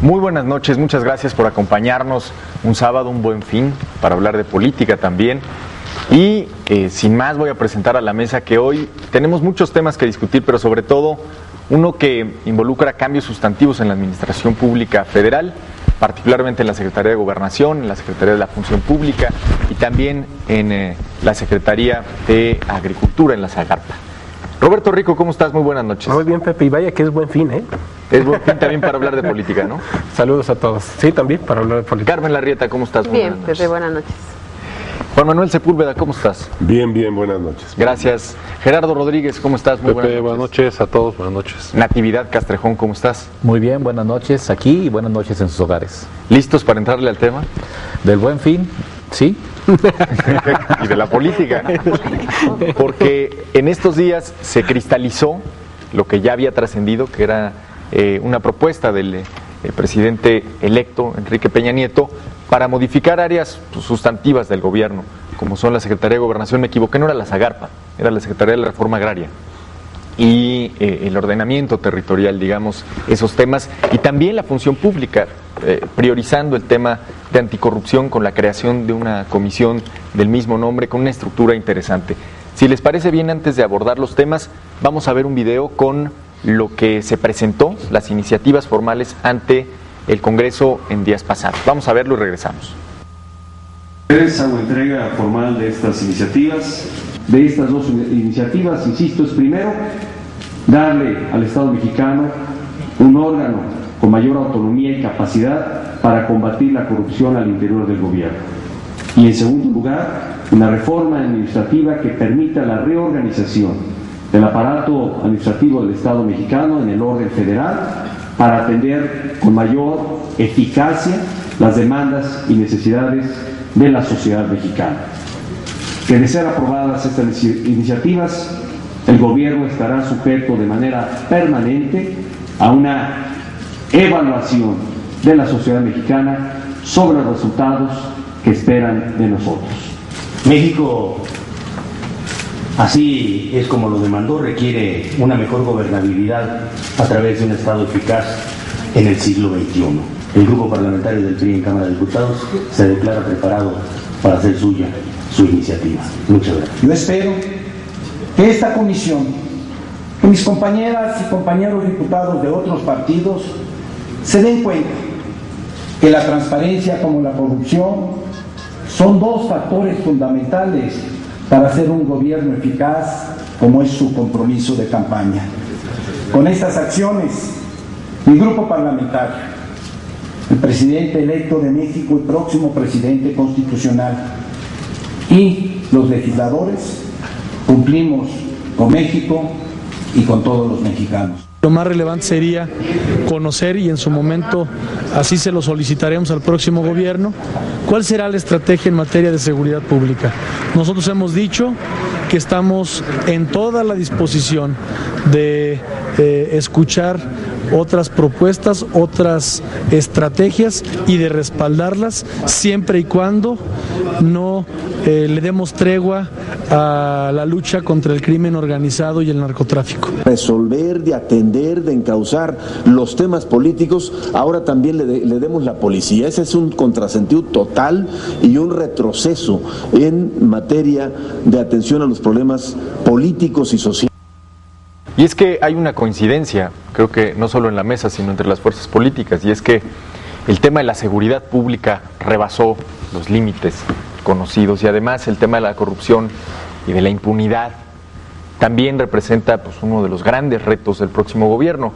Muy buenas noches, muchas gracias por acompañarnos un sábado, un buen fin, para hablar de política también. Y sin más voy a presentar a la mesa que hoy tenemos muchos temas que discutir, pero sobre todo uno que involucra cambios sustantivos en la administración pública federal, particularmente en la Secretaría de Gobernación, en la Secretaría de la Función Pública y también en la Secretaría de Agricultura, en la Zagarpa. Roberto Rico, ¿cómo estás? Muy buenas noches. Muy bien, Pepe, y vaya que es buen fin, ¿eh? Es buen fin también para hablar de política, ¿no? Saludos a todos. Sí, también para hablar de política. Carmen Larrieta, ¿cómo estás? Muy bien, Pepe, buenas noches. Juan Manuel Sepúlveda, ¿cómo estás? Bien, buenas noches. Gracias. Gerardo Rodríguez, ¿cómo estás? Muy Pepe, buenas noches a todos, buenas noches. Natividad Castrejón, ¿cómo estás? Muy bien, buenas noches aquí y buenas noches en sus hogares. ¿Listos para entrarle al tema? Del buen fin, sí. Y de la política, porque en estos días se cristalizó lo que ya había trascendido, que era una propuesta del presidente electo, Enrique Peña Nieto, para modificar áreas sustantivas del gobierno, como son la Secretaría de Gobernación, me equivoqué, no era la Zagarpa, era la Secretaría de la Reforma Agraria, y el ordenamiento territorial, digamos, esos temas, y también la función pública, priorizando el tema de anticorrupción con la creación de una comisión del mismo nombre, con una estructura interesante. Si les parece bien, antes de abordar los temas, vamos a ver un video con lo que se presentó, las iniciativas formales ante el Congreso en días pasados. Vamos a verlo y regresamos. Hago entrega formal de estas iniciativas. De estas dos iniciativas, insisto, es primero darle al Estado mexicano un órgano con mayor autonomía y capacidad para combatir la corrupción al interior del gobierno. Y en segundo lugar, una reforma administrativa que permita la reorganización del aparato administrativo del Estado mexicano en el orden federal para atender con mayor eficacia las demandas y necesidades de la sociedad mexicana. Que de ser aprobadas estas iniciativas, el gobierno estará sujeto de manera permanente a una evaluación de la sociedad mexicana sobre los resultados que esperan de nosotros. México, así es como lo demandó, requiere una mejor gobernabilidad a través de un Estado eficaz en el siglo XXI. El grupo parlamentario del PRI en Cámara de Diputados se declara preparado para hacer suya su iniciativa. Muchas gracias. Yo espero que esta comisión, que mis compañeras y compañeros diputados de otros partidos se den cuenta que la transparencia como la corrupción son dos factores fundamentales para hacer un gobierno eficaz, como es su compromiso de campaña. Con estas acciones, mi grupo parlamentario, el presidente electo de México, el próximo presidente constitucional y los legisladores, cumplimos con México y con todos los mexicanos. Lo más relevante sería conocer, y en su momento así se lo solicitaremos al próximo gobierno, cuál será la estrategia en materia de seguridad pública. Nosotros hemos dicho que estamos en toda la disposición de escuchar otras propuestas, otras estrategias y de respaldarlas siempre y cuando no le demos tregua a la lucha contra el crimen organizado y el narcotráfico. Resolver, de atender, de encauzar los temas políticos, ahora también le demos la policía. Ese es un contrasentido total y un retroceso en materia de atención a los problemas políticos y sociales. Y es que hay una coincidencia, creo que no solo en la mesa, sino entre las fuerzas políticas, y es que el tema de la seguridad pública rebasó los límites conocidos, y además el tema de la corrupción y de la impunidad también representa uno de los grandes retos del próximo gobierno.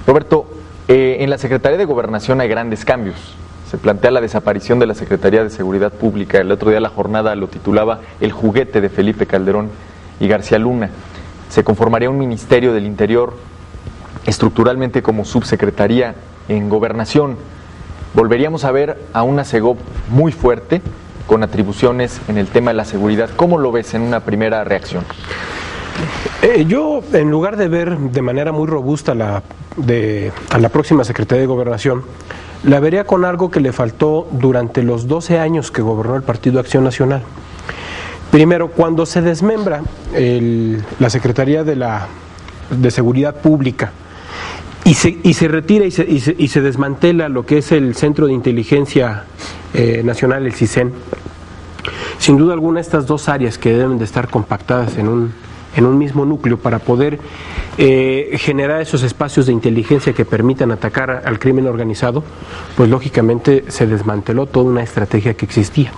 Roberto, en la Secretaría de Gobernación hay grandes cambios. Se plantea la desaparición de la Secretaría de Seguridad Pública. El otro día la jornada lo titulaba El juguete de Felipe Calderón y García Luna. Se conformaría un Ministerio del Interior estructuralmente como subsecretaría en Gobernación. Volveríamos a ver a una SEGOP muy fuerte, con atribuciones en el tema de la seguridad. ¿Cómo lo ves en una primera reacción? Yo, en lugar de ver de manera muy robusta a la próxima Secretaría de Gobernación, la vería con algo que le faltó durante los 12 años que gobernó el Partido Acción Nacional. Primero, cuando se desmembra la Secretaría de Seguridad Pública y se retira y se desmantela lo que es el Centro de Inteligencia Nacional, el CISEN. Sin duda alguna, estas dos áreas que deben de estar compactadas en un mismo núcleo para poder generar esos espacios de inteligencia que permitan atacar al crimen organizado, pues lógicamente se desmanteló toda una estrategia que existía.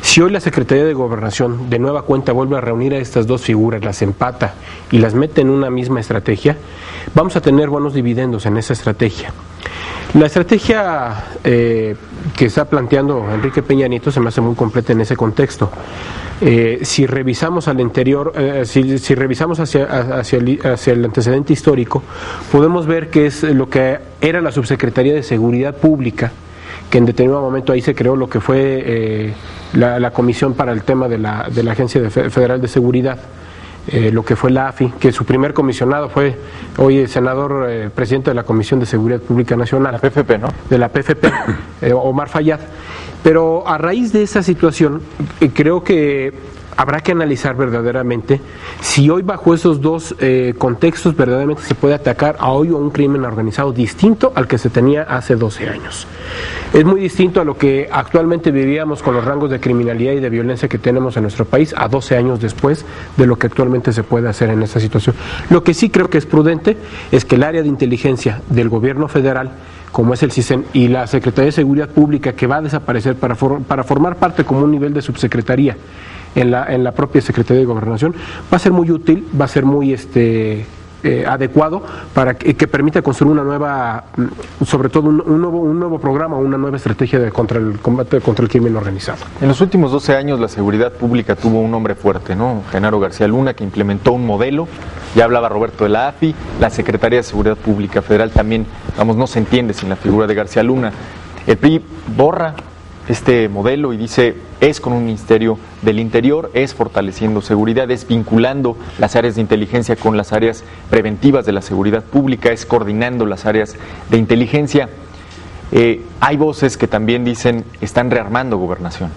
Si hoy la Secretaría de Gobernación de nueva cuenta vuelve a reunir a estas dos figuras, las empata y las mete en una misma estrategia, vamos a tener buenos dividendos en esa estrategia. La estrategia que está planteando Enrique Peña Nieto se me hace muy completa en ese contexto. Si revisamos al interior, si revisamos hacia el antecedente histórico, podemos ver que es lo que era la Subsecretaría de Seguridad Pública, que en determinado momento ahí se creó lo que fue la comisión para el tema de la Agencia Federal de Seguridad, lo que fue la AFI, que su primer comisionado fue hoy el senador presidente de la Comisión de Seguridad Pública Nacional. La PFP, ¿no? De la PFP, Omar Fayad. Pero a raíz de esa situación, creo que habrá que analizar verdaderamente si hoy bajo esos dos contextos verdaderamente se puede atacar a hoy un crimen organizado distinto al que se tenía hace 12 años. Es muy distinto a lo que actualmente vivíamos con los rangos de criminalidad y de violencia que tenemos en nuestro país a 12 años después de lo que actualmente se puede hacer en esta situación. Lo que sí creo que es prudente es que el área de inteligencia del gobierno federal, como es el CISEN, y la Secretaría de Seguridad Pública, que va a desaparecer para formar parte como un nivel de subsecretaría en la propia Secretaría de Gobernación, va a ser muy útil, va a ser muy adecuado para que permita construir una nueva, sobre todo un nuevo programa, una nueva estrategia contra el combate contra el crimen organizado. En los últimos 12 años la seguridad pública tuvo un hombre fuerte, ¿no? Genaro García Luna, que implementó un modelo. Ya hablaba Roberto de la AFI, la Secretaría de Seguridad Pública Federal también, no se entiende sin la figura de García Luna. El PRI borra este modelo y dice, es con un Ministerio del Interior, es fortaleciendo seguridad, es vinculando las áreas de inteligencia con las áreas preventivas de la seguridad pública, es coordinando las áreas de inteligencia. Hay voces que también dicen, están rearmando Gobernación,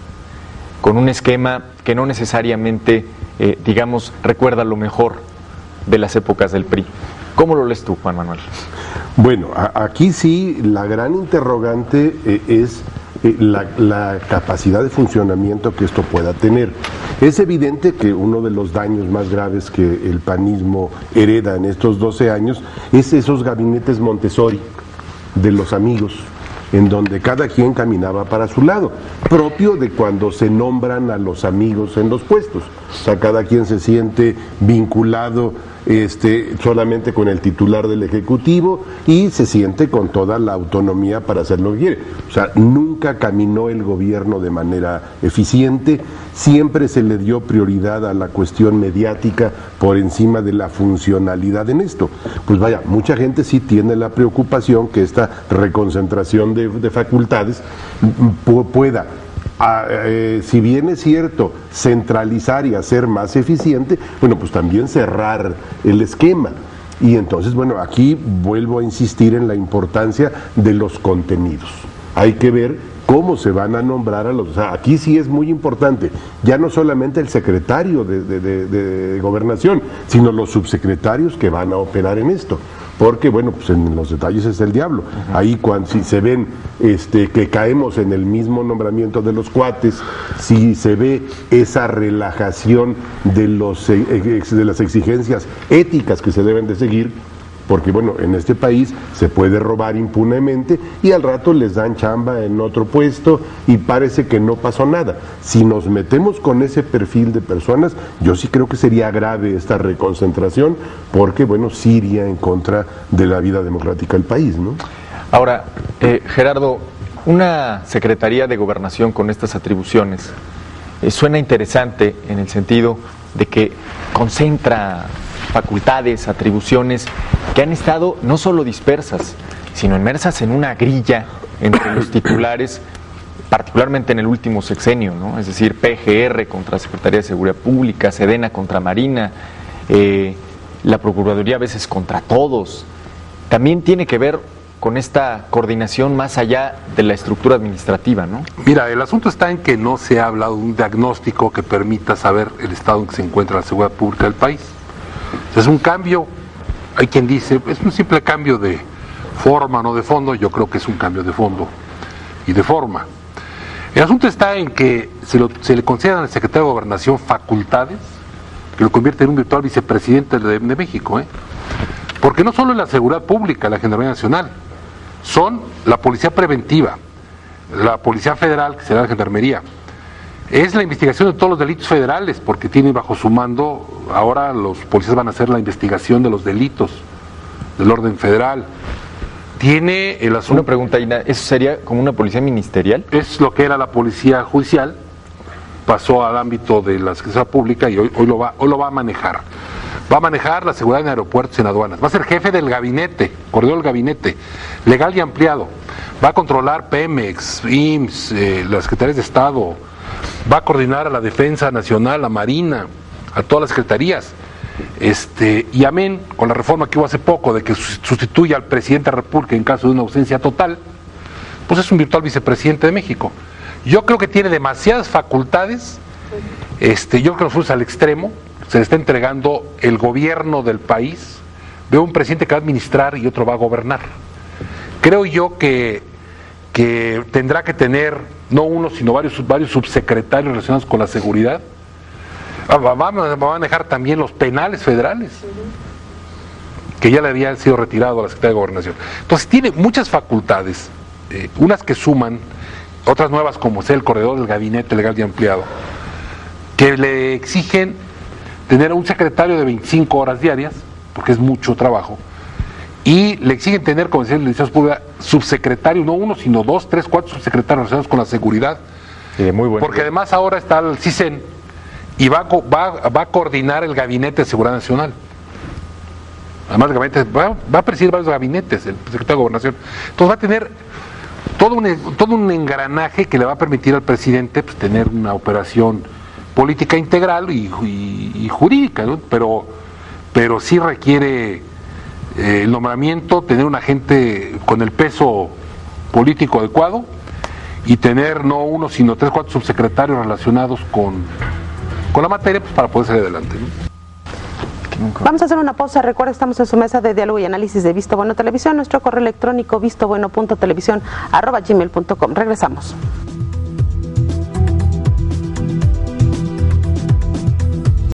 con un esquema que no necesariamente, recuerda lo mejor de las épocas del PRI. ¿Cómo lo lees tú, Juan Manuel? Bueno, aquí sí, la gran interrogante es la capacidad de funcionamiento que esto pueda tener. Es evidente que uno de los daños más graves que el panismo hereda en estos 12 años es esos gabinetes Montessori de los amigos, en donde cada quien caminaba para su lado, propio de cuando se nombran a los amigos en los puestos. O sea, cada quien se siente vinculado solamente con el titular del Ejecutivo y se siente con toda la autonomía para hacer lo que quiere. O sea, nunca caminó el gobierno de manera eficiente, siempre se le dio prioridad a la cuestión mediática por encima de la funcionalidad en esto. Pues vaya, mucha gente sí tiene la preocupación que esta reconcentración de facultades pueda, si bien es cierto, centralizar y hacer más eficiente, bueno, pues también cerrar el esquema. Y entonces, bueno, aquí vuelvo a insistir en la importancia de los contenidos. Hay que ver cómo se van a nombrar a los... O sea, aquí sí es muy importante, ya no solamente el secretario de Gobernación, sino los subsecretarios que van a operar en esto. Porque, bueno, pues en los detalles es el diablo. Ahí si se ven que caemos en el mismo nombramiento de los cuates, si se ve esa relajación de las exigencias éticas que se deben de seguir, porque, bueno, en este país se puede robar impunemente y al rato les dan chamba en otro puesto y parece que no pasó nada. Si nos metemos con ese perfil de personas, yo sí creo que sería grave esta reconcentración porque, bueno, sí iría en contra de la vida democrática del país, ¿no? Ahora, Gerardo, una Secretaría de Gobernación con estas atribuciones suena interesante en el sentido de que concentra facultades, atribuciones que han estado no solo dispersas, sino inmersas en una grilla entre los titulares, particularmente en el último sexenio, ¿no? Es decir, PGR contra Secretaría de Seguridad Pública, Sedena contra Marina, la Procuraduría a veces contra todos. También tiene que ver con esta coordinación más allá de la estructura administrativa, ¿no? Mira, el asunto está en que no se ha hablado de un diagnóstico que permita saber el estado en que se encuentra la seguridad pública del país. Es un cambio hay quien dice, es un simple cambio de forma, no de fondo. Yo creo que es un cambio de fondo y de forma. El asunto está en que se le concedan al secretario de Gobernación facultades que lo convierte en un virtual vicepresidente de México, porque no solo es la seguridad pública, la Gendarmería Nacional, son la policía preventiva, la policía federal, que será la Gendarmería, es la investigación de todos los delitos federales, porque tienen bajo su mando, ahora los policías van a hacer la investigación de los delitos del orden federal. Tiene el asunto... Una pregunta, Ina, ¿eso sería como una policía ministerial? Es lo que era la policía judicial, pasó al ámbito de la seguridad pública y hoy lo va a manejar. Va a manejar la seguridad en aeropuertos y en aduanas. Va a ser jefe del gabinete, coordinador del gabinete, legal y ampliado. Va a controlar Pemex, IMSS, las secretarías de Estado. Va a coordinar a la Defensa Nacional, a Marina, a todas las secretarías. Y amén con la reforma que hubo hace poco de que sustituya al presidente de la República en caso de una ausencia total, pues es un virtual vicepresidente de México. Yo creo que tiene demasiadas facultades. Yo creo que nos fuimos al extremo. Se le está entregando el gobierno del país. Veo un presidente que va a administrar y otro va a gobernar. Creo yo que tendrá que tener no uno sino varios subsecretarios relacionados con la seguridad. Va a manejar también los penales federales, que ya le habían sido retirado a la Secretaría de Gobernación. Entonces tiene muchas facultades, unas que suman, otras nuevas como ser el corredor del gabinete legal y ampliado, que le exigen tener un secretario de 25 horas diarias, porque es mucho trabajo, y le exigen tener, como decía el licenciado Sepúlveda, subsecretario, no uno, sino 2, 3, 4 subsecretarios relacionados con la seguridad, muy bueno, porque además ahora está el CISEN, y va a coordinar el Gabinete de Seguridad Nacional. Además, va a presidir varios gabinetes, el secretario de Gobernación. Entonces va a tener todo un engranaje que le va a permitir al presidente pues, tener una operación política integral y jurídica, ¿no? Pero sí requiere el nombramiento, tener un agente con el peso político adecuado y tener no uno, sino 3, 4 subsecretarios relacionados con la materia, pues para poder salir adelante, ¿no? Vamos a hacer una pausa. Recuerda, estamos en su mesa de diálogo y análisis de Visto Bueno Televisión. Nuestro correo electrónico vistobueno.televisión@gmail.com. Regresamos.